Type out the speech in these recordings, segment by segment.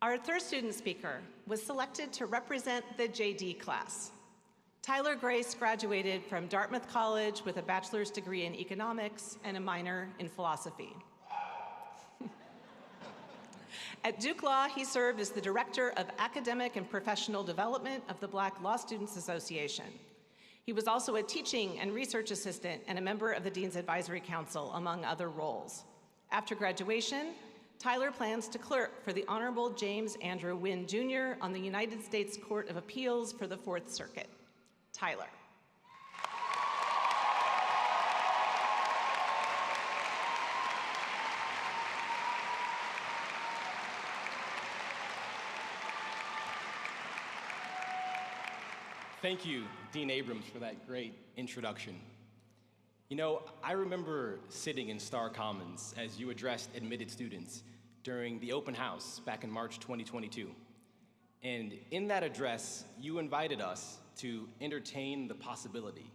Our third student speaker was selected to represent the JD class. Tyler Grace graduated from Dartmouth College with a bachelor's degree in economics and a minor in philosophy. At Duke Law, he served as the Director of Academic and Professional Development of the Black Law Students Association. He was also a teaching and research assistant and a member of the Dean's Advisory Council, among other roles. After graduation, Tyler plans to clerk for the Honorable James Andrew Wynn Jr. on the United States Court of Appeals for the Fourth Circuit. Tyler. Thank you, Dean Abrams, for that great introduction. You know, I remember sitting in Starr Commons as you addressed admitted students during the open house back in March 2022. And in that address, you invited us to entertain the possibility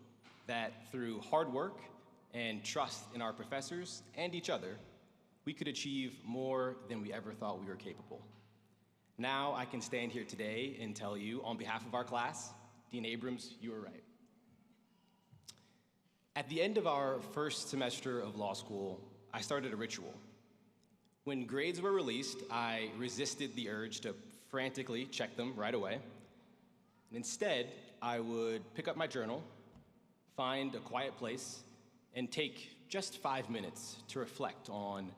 that through hard work and trust in our professors and each other, we could achieve more than we ever thought we were capable. Now I can stand here today and tell you, on behalf of our class, Dean Abrams, you were right. At the end of our first semester of law school, I started a ritual. When grades were released, I resisted the urge to frantically check them right away. And instead, I would pick up my journal, find a quiet place, and take just 5 minutes to reflect on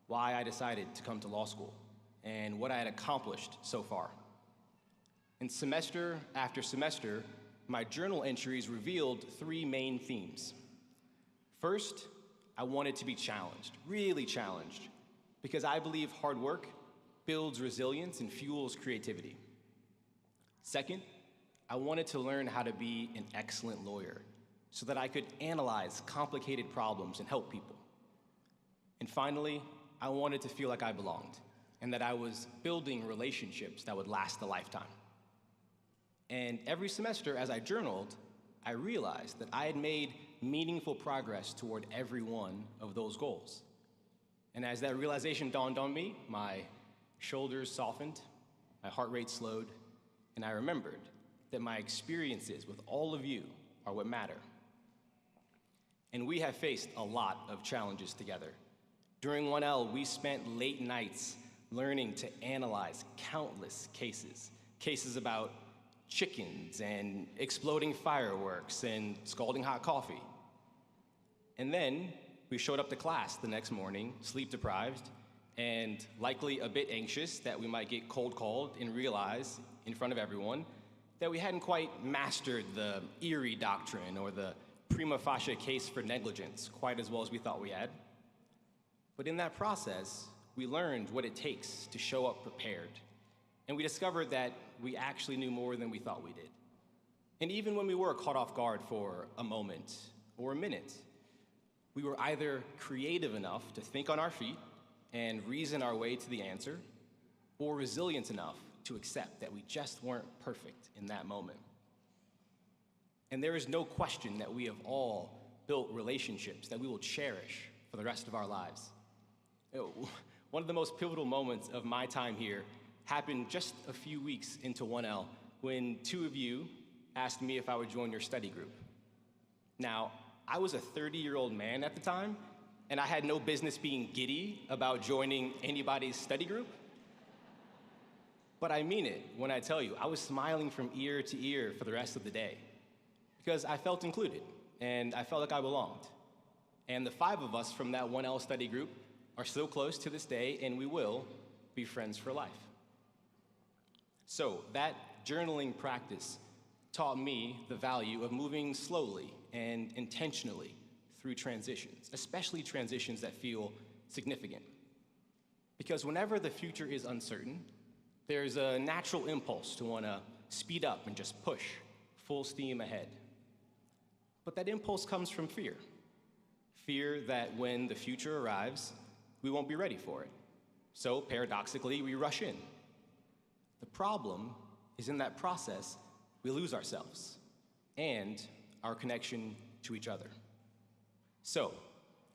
why I decided to come to law school and what I had accomplished so far. And semester after semester, my journal entries revealed 3 main themes. First, I wanted to be challenged, really challenged, because I believe hard work builds resilience and fuels creativity. Second, I wanted to learn how to be an excellent lawyer so that I could analyze complicated problems and help people. And finally, I wanted to feel like I belonged and that I was building relationships that would last a lifetime. And every semester as I journaled, I realized that I had made meaningful progress toward every one of those goals. And as that realization dawned on me, my shoulders softened, my heart rate slowed, and I remembered that my experiences with all of you are what matter. And we have faced a lot of challenges together. During 1L, we spent late nights learning to analyze countless cases about chickens and exploding fireworks and scalding hot coffee. And then we showed up to class the next morning, sleep deprived, and likely a bit anxious that we might get cold called and realize in front of everyone that we hadn't quite mastered the Erie doctrine or the prima facie case for negligence quite as well as we thought we had. But in that process, we learned what it takes to show up prepared. And we discovered that we actually knew more than we thought we did. And even when we were caught off guard for a moment or a minute, we were either creative enough to think on our feet and reason our way to the answer, or resilient enough to accept that we just weren't perfect in that moment. And there is no question that we have all built relationships that we will cherish for the rest of our lives. One of the most pivotal moments of my time here happened just a few weeks into 1L when 2 of you asked me if I would join your study group. Now, I was a 30-year-old man at the time, and I had no business being giddy about joining anybody's study group. But I mean it when I tell you, I was smiling from ear to ear for the rest of the day because I felt included and I felt like I belonged. And the 5 of us from that 1L study group are still close to this day, and we will be friends for life. So that journaling practice taught me the value of moving slowly and intentionally through transitions, especially transitions that feel significant. Because whenever the future is uncertain, there's a natural impulse to want to speed up and just push full steam ahead. But that impulse comes from fear. Fear that when the future arrives, we won't be ready for it. So paradoxically, we rush in. The problem is in that process, we lose ourselves and our connection to each other. So,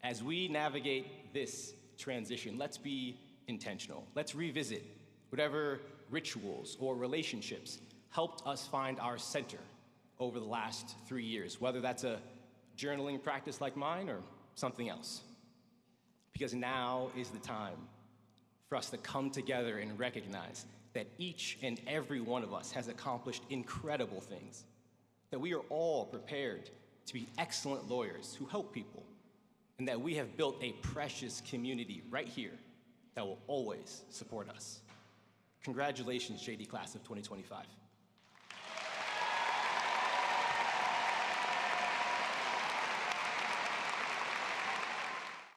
as we navigate this transition, let's be intentional. Let's revisit whatever rituals or relationships helped us find our center over the last 3 years, whether that's a journaling practice like mine or something else. Because now is the time for us to come together and recognize that each and every one of us has accomplished incredible things, that we are all prepared to be excellent lawyers who help people, and that we have built a precious community right here that will always support us. Congratulations, JD Class of 2025.